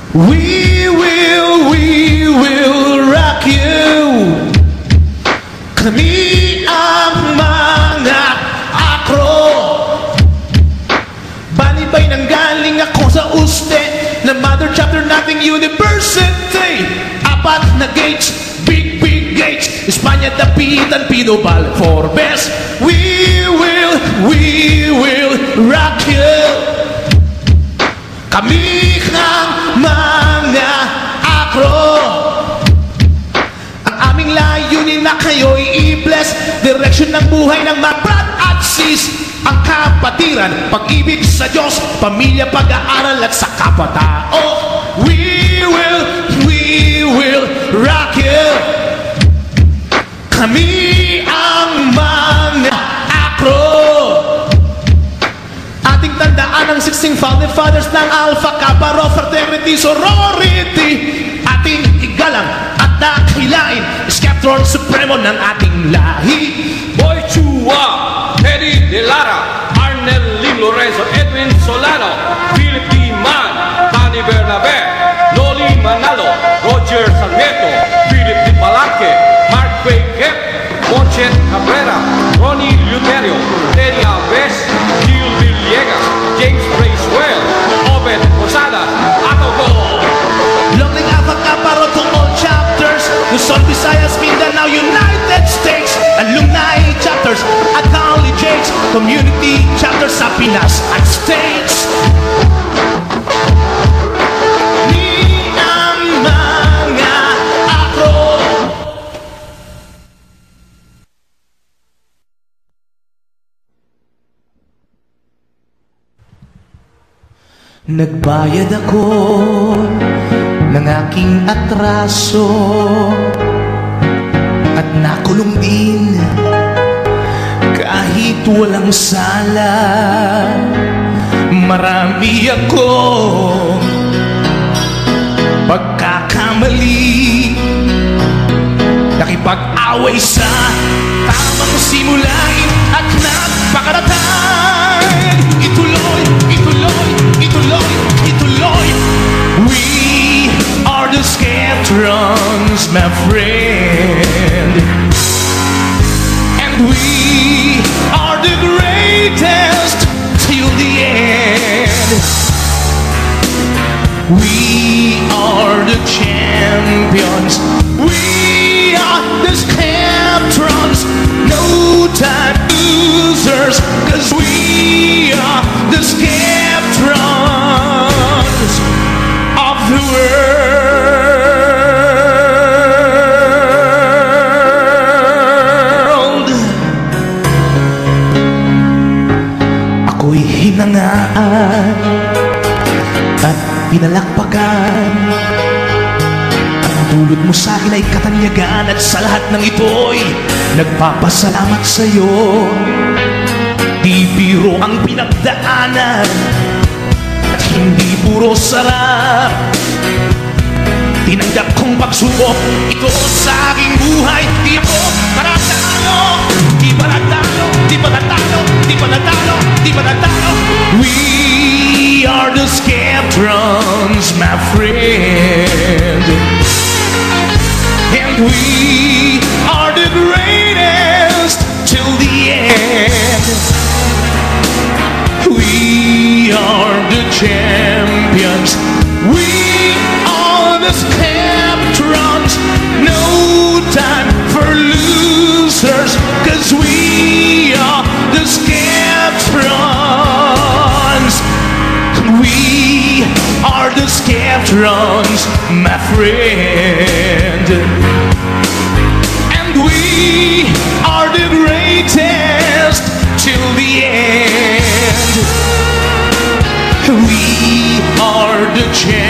We will rock you. Kami ang mga akro. Balibay nang galing ako sa uste na Mother Chapter nating university. Apat na gates, big gates. Espanya, Dapitan, Pidobal, Forbes. We will rock you. Kami ng mga akro. Ang aming layunin na kayo'y i-bless. Direksyon ng buhay ng mga brad at sis. Ang kapatiran, pag-ibig sa Diyos, pamilya, pag-aaral at sa kapatao. We will rock you. Kami ang mga akro. Ating tandaan ang 16 founding fathers ng Alpha Kappa Rho Fraternity Sorority. Ating igalang at dakilain Skeptron Supremo ng ating lahi. Boy Chua, Teddy De Lara, Arnel Lim Lorenzo, Edwin Solano, Philip D. Man, Tani Bernabe, Loli Manalo, Roger Sarmiento, Philip Di Palanque, Mark Kep, Monchet Cabrera, Ronnie Luterio, Teddy Alves, Gil Villegas, James Bracewell, Obed Posada, Atogo. Longing Alpha Kappa Rho to all chapters, Luzon, Visayas, Mindanao, United States, alumni chapters at colleges, community chapters sa Pinas at States. Ni ang mga akro. Nagbayad ako ng aking atraso at nakulong din kahit walang sala. Marami akong pagkakamali, nakipag-away sa tamang simulain at napakaratag. Ituloy. We are the Skeptrons, my friend, and we are the greatest till the end. We are the champions. We are the Skeptrons, no time losers, 'cause we are the Skeptrons of the world. Ako'y hinangaan at pinalakpakan. Ang dulot mo sa akin ay katanyagan, at sa lahat ng ito'y nagpapasalamat sa'yo. Di biro ang pinagdaanan at hindi puro sarap. Tinanggap kong pagsubok ito sa aking buhay. Di ako paratalo, di paratalo, di paratalo, di paratalo, di paratalo. We are the Skeptrons, my friend, and we are the greatest till the end. We are the champions. We are the Skeptrons. No time for losers, 'cause we are the Skeptrons. We are the Skeptrons, my friend, and we are the greatest till the end. We are the champions.